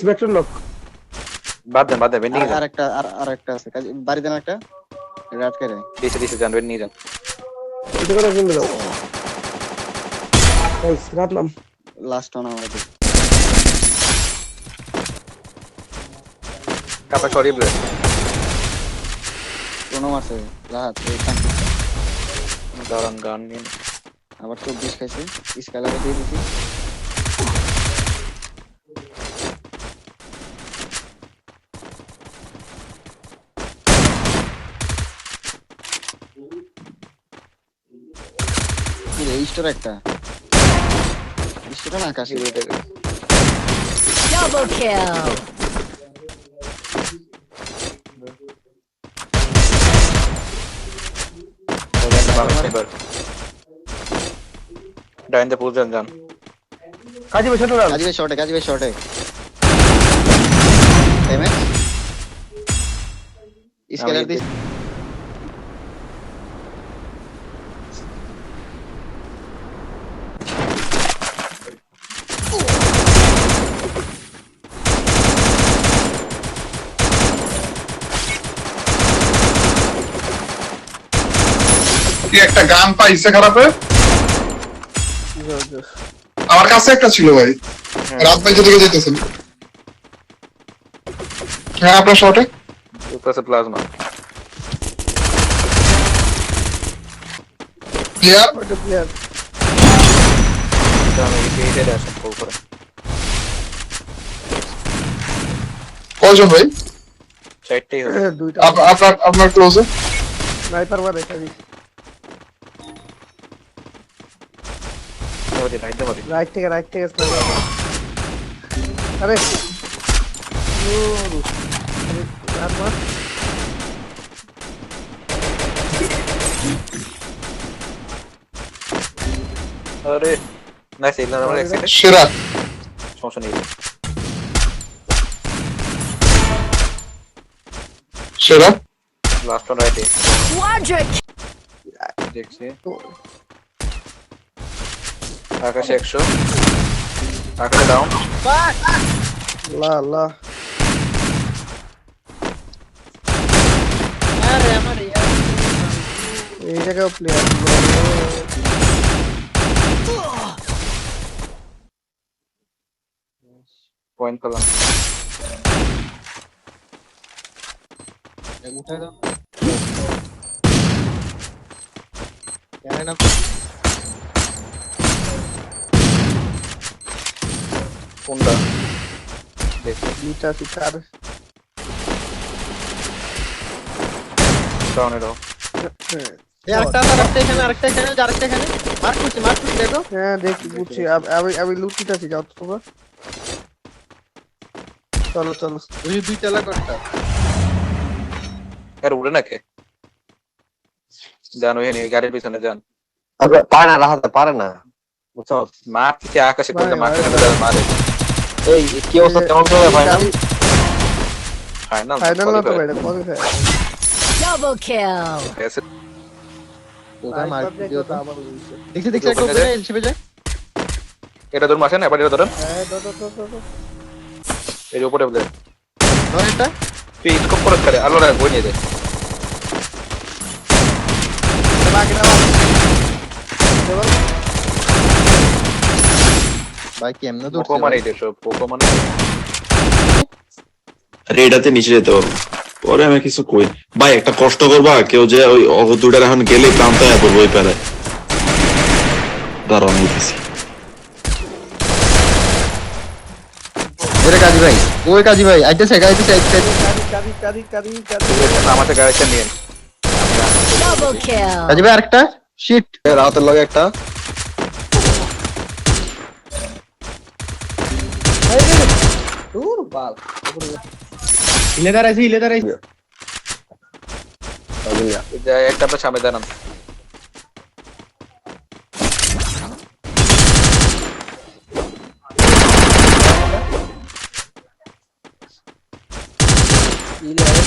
Spectrum lock বাদ দেন bending আর একটা আছে বাড়ি দেন একটা রাত করে দিছে যান বেন্ডিং যান এটা করে কিনবে দাও গাইস রাত নাম লাস্ট অন আমাদের কাপা সরি ব্লে কোনো আছে রাত দাঁড়ান গান নিন আবার 24 খাইছে স্কেলারে দিয়ে দিছি এই স্টোর একটা স্টোর না আকাশে Double kill. ডাইন দে পুল যান কাজী ভাই ছোট রাত কাজী ভাই শর্টে এমএ স্কেলার দিস কি একটা গান পাইছে খারাপে আমার কাছে একটা ছিল ভাই রাত ভাই যেদিকে যেতেছেন হ্যাঁ আপনার শর্টে উপরে প্লাজমা ক্লিয়ার ওটা প্লেয়ার আমি এইটা আসেন কল করে কয়জন ভাই চারটেই হবে দুইটা আপনার ক্লোজে স্নাইপার মারে কাজী রাইট থেকে স্নাইপার আরে রাত মার আরে নাইস ইগনোর আমার এক্সিট সেরা সমস্যা নেই সেরা লাস্ট ওয়ান রাইটে Quadra দেখছি আকাশে 100 আকাশে ডাউন লা লা আরে আমার এই জায়গায় প্লেয়ার পয়েন্ট পেলাম উঠাই দাও কেন না কোনটা দেখছি দুইটা শিকার ডাউন এরো আরেকটা এখানে মার্ক করছি দেখো হ্যাঁ দেখি বুঝছি আমি লুটিটাছি যাও তো তোমরা চলো ওই দুইটা লাগটা এর উড়ে নাকি যান ওই নিয়ে গাড়ির পিছনে যান পারে না রাহাতে পারে না বুঝছো মারছে আকাশে কোনটা মারতে মারে এই কি অবস্থা কেমন চলে ফাইনাল ফাইনাল না তো বাইরে কবে double kill. এসে ওটা মার দিও তো আবার হইছে দেখছি একটা উপরে এলসিপে যায় এটা ধরুন আসেন এবার এটা ধরুন হ্যাঁ দাও এই যে উপরে বলে ধর এটা তুই স্কোপ করে করে আলো না বই নিয়ে দে ভাই কেমনে তো পোকো মানে এই দেশ পোকো মানে আরে এটাতে নিচে যেতে পারবো পরে আমি কিছু কই ভাই একটা কষ্ট করবা কেউ যে ওই অগতুটার এখন গেলে প্রান্ত পড়বো ওই প্যারে দাঁড়ানো হইতেছি ওরে কাজী ভাই আইতেছে কাদি আমাদের গাড়িটা নিয়ে Double kill. কাজী ভাই আরেকটা শিট রাতের লগে একটা দূর বাল হিলে দাঁড়াইছি একটা আপনার সামনে দাঁড়ান ইলে